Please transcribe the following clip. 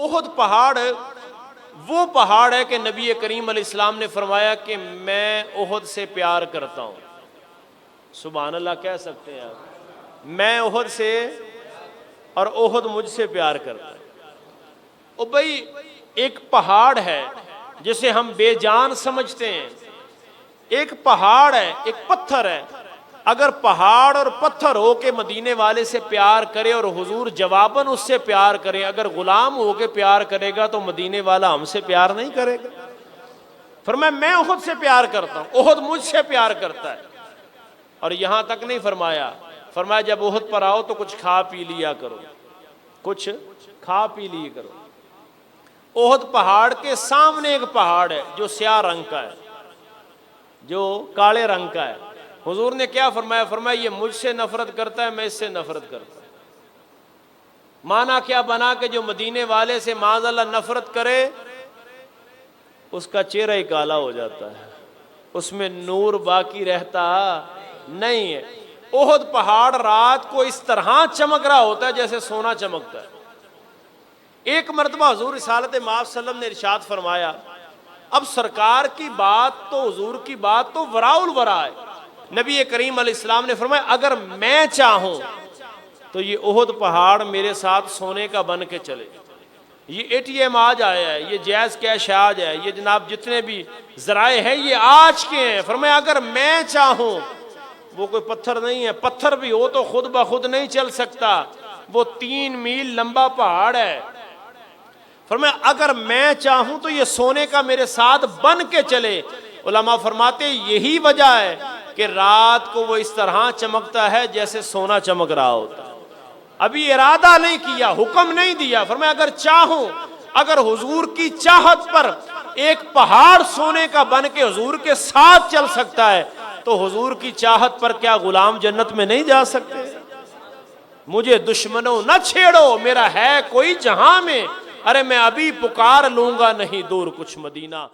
احد پہاڑ وہ پہاڑ ہے کہ نبی کریم علیہ السلام نے فرمایا کہ میں احد سے پیار کرتا ہوں. سبحان اللہ کہہ سکتے ہیں آپ, میں احد سے اور احد مجھ سے پیار کرتا ہے. او بھائی ایک پہاڑ ہے جسے ہم بے جان سمجھتے ہیں, ایک پہاڑ ہے, ایک پتھر ہے. اگر پہاڑ اور پتھر ہو کے مدینے والے سے پیار کرے اور حضور جواباً اس سے پیار کرے, اگر غلام ہو کے پیار کرے گا تو مدینے والا ہم سے پیار نہیں کرے گا. فرمایا میں احد سے پیار کرتا ہوں, احد مجھ سے پیار کرتا ہے. اور یہاں تک نہیں فرمایا, فرمایا جب احد پر آؤ تو کچھ کھا پی لیا کرو, کچھ کھا پی لیا کرو. احد پہاڑ کے سامنے ایک پہاڑ ہے جو سیاہ رنگ کا ہے, جو کالے رنگ کا ہے. حضور نے کیا فرمایا؟ فرمایا یہ مجھ سے نفرت کرتا ہے, میں اس سے نفرت کرتا ہوں. معنی کیا بنا کہ جو مدینے والے سے معاذ اللہ نفرت کرے اس کا چہرہ ہی کالا ہو جاتا ہے, اس میں نور باقی رہتا نہیں ہے. احد پہاڑ رات کو اس طرح چمک رہا ہوتا ہے جیسے سونا چمکتا ہے. ایک مرتبہ حضور رسالت مآب صلی اللہ علیہ وسلم نے ارشاد فرمایا, اب سرکار کی بات تو حضور کی بات تو وراء الورا ہے. نبی کریم علیہ السلام نے فرمایا اگر میں چاہوں تو یہ احد پہاڑ میرے ساتھ سونے کا بن کے چلے. یہ ATM آج آیا ہے, یہ جائز کیش آج ہے, یہ جناب جتنے بھی ذرائع ہیں یہ آج کے ہیں. فرمایا اگر میں چاہوں, وہ کوئی پتھر نہیں ہے, پتھر بھی ہو تو خود بخود نہیں چل سکتا, وہ 3 میل لمبا پہاڑ ہے. فرمایا اگر میں چاہوں تو یہ سونے کا میرے ساتھ بن کے چلے. علماء فرماتے یہی وجہ ہے کہ رات کو وہ اس طرح چمکتا ہے جیسے سونا چمک رہا ہوتا ہے. ابھی ارادہ نہیں کیا, حکم نہیں دیا. فرمایا اگر چاہوں, اگر حضور کی چاہت پر ایک پہاڑ سونے کا بن کے حضور کے ساتھ چل سکتا ہے تو حضور کی چاہت پر کیا غلام جنت میں نہیں جا سکتے؟ مجھے دشمنوں نہ چھیڑو, میرا ہے کوئی جہاں میں, ارے میں ابھی پکار لوں گا نہیں دور کچھ مدینہ.